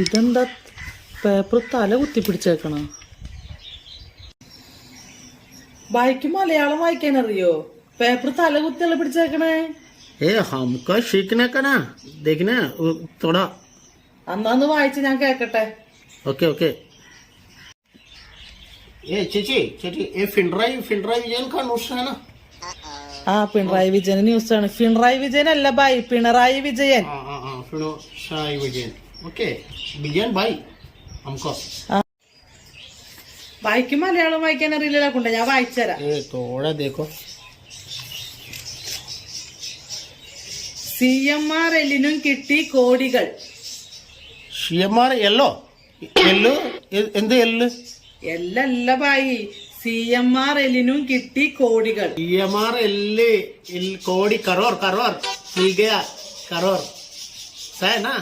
ഇതെന്താ പേപ്പർ തല കുത്തിപ്പിടിച്ചേക്കണ? ബായിക്ക് മലയാളം വായിക്കാൻ അറിയോ? പേപ്പർ തല കുത്തിയല്ല പിടിച്ചേക്കണേ. हमको सीखने का ना, देखना थोड़ा. അന്നാന്ന് വായിച്ച് ഞാൻ കേക്കട്ടെ. Okay okay. ചേച്ചി പിണറായി വിജയൻ का न्यूज़ है ना? ആ പിണറായി വിജയൻ ന്യൂസ് ആണ്. പിണറായി വിജയൻ അല്ല ബായി, പിണറായി വിജയൻ. പിണറായി വിജയൻ. ഓക്കെ വിജയൻ ബായി. हमको ബായിക്ക് മലയാളം വായിക്കാൻ അറിയില്ല കൊണ്ട് ഞാൻ വായിച്ചുതരാം. थोड़ा देखो. CMR എല്ലിനും കിട്ടി കോടികൾ. CMR എല്ലോ എന്ത് എല്ല്? എല്ലല്ല ബായി, CMR എല്ലിനും കിട്ടി കോടികൾ. CMR എല്ല് കോടി കരോർ മിൽ ഗയാ കരോർ. സൈ നാ